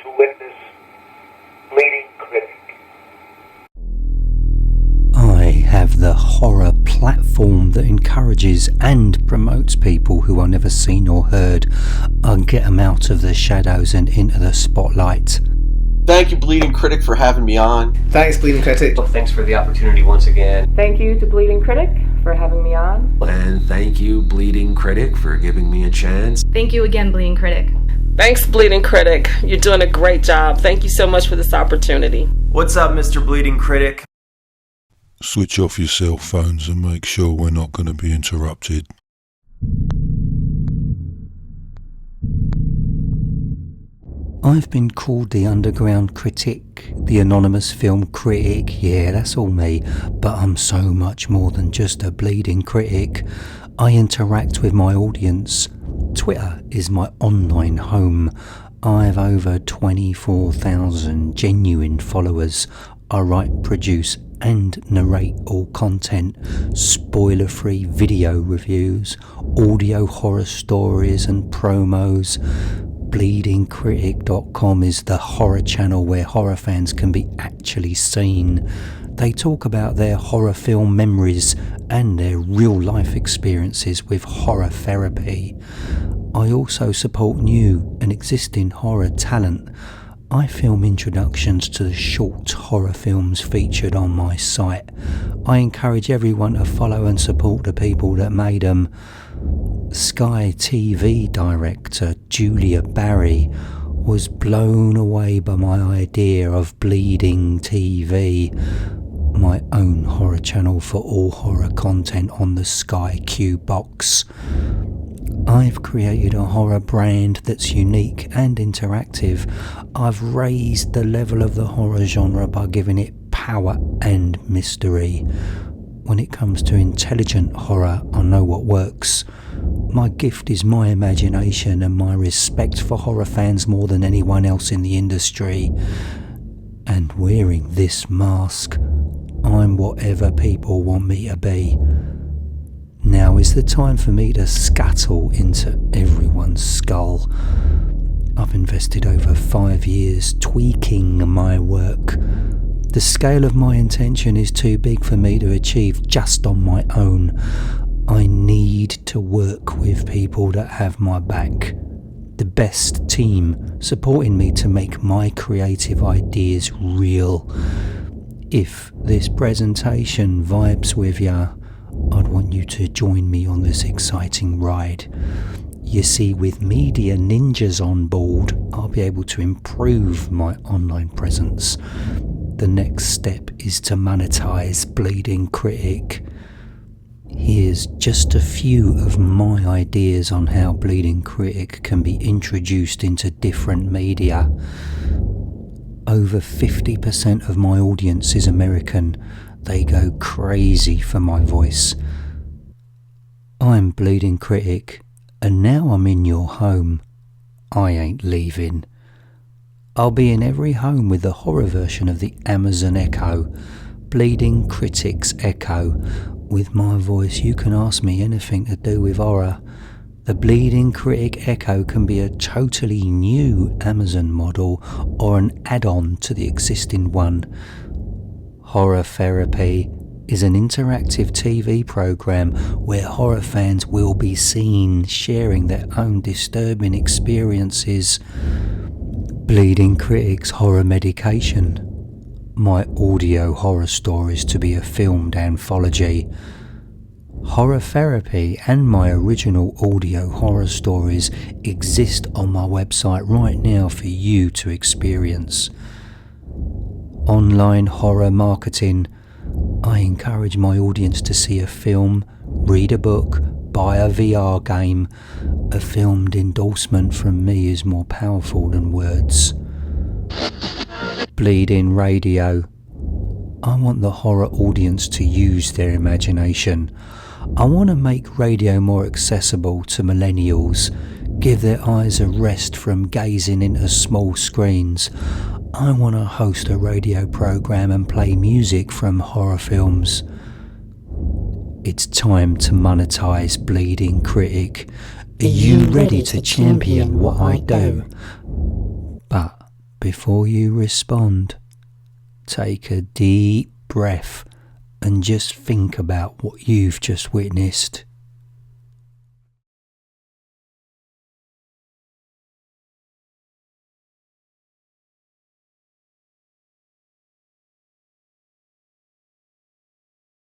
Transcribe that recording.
to witness Bleeding Critic. I have the horror platform that encourages and promotes people who are never seen or heard and get them out of the shadows and into the spotlight. Thank you, Bleeding Critic, for having me on. Thanks, Bleeding Critic. Well, thanks for the opportunity once again. Thank you to Bleeding Critic for having me on. And thank you, Bleeding Critic, for giving me a chance. Thank you again, Bleeding Critic. Thanks, Bleeding Critic. You're doing a great job. Thank you so much for this opportunity. What's up, Mr. Bleeding Critic? Switch off your cell phones and make sure we're not going to be interrupted. I've been called the underground critic, the anonymous film critic. Yeah, that's all me, but I'm so much more than just a bleeding critic. I interact with my audience. Twitter is my online home. I've over 24,000 genuine followers. I write, produce and narrate all content, spoiler-free video reviews, audio horror stories and promos. BleedingCritic.com is the horror channel where horror fans can be actually seen. They talk about their horror film memories and their real-life experiences with horror therapy. I also support new and existing horror talent. I film introductions to the short horror films featured on my site. I encourage everyone to follow and support the people that made them. Sky TV director Julia Barry was blown away by my idea of Bleeding TV, my own horror channel for all horror content on the Sky Q box. I've created a horror brand that's unique and interactive. I've raised the level of the horror genre by giving it power and mystery. When it comes to intelligent horror, I know what works. My gift is my imagination and my respect for horror fans more than anyone else in the industry. And wearing this mask, I'm whatever people want me to be. Now is the time for me to scuttle into everyone's skull. I've invested over 5 years tweaking my work. The scale of my intention is too big for me to achieve just on my own. I need to work with people that have my back. The best team supporting me to make my creative ideas real. If this presentation vibes with ya, I'd want you to join me on this exciting ride. You see, with media ninjas on board, I'll be able to improve my online presence. The next step is to monetize Bleeding Critic. Here's just a few of my ideas on how Bleeding Critic can be introduced into different media. Over 50% of my audience is American. They go crazy for my voice. I'm Bleeding Critic, and now I'm in your home. I ain't leaving. I'll be in every home with the horror version of the Amazon Echo, Bleeding Critic's Echo. With my voice, you can ask me anything to do with horror. The Bleeding Critic Echo can be a totally new Amazon model or an add-on to the existing one. Horror Therapy is an interactive TV program where horror fans will be seen sharing their own disturbing experiences. Bleeding Critic's Horror Medication, my audio horror stories to be a filmed anthology. Horror Therapy and my original audio horror stories exist on my website right now for you to experience. Online horror marketing. I encourage my audience to see a film, read a book, buy a VR game. A filmed endorsement from me is more powerful than words. Bleeding Radio. I want the horror audience to use their imagination. I want to make radio more accessible to millennials, give their eyes a rest from gazing into small screens. I want to host a radio program and play music from horror films. It's time to monetize Bleeding Critic. Are you ready to champion what I do? But before you respond, take a deep breath and just think about what you've just witnessed.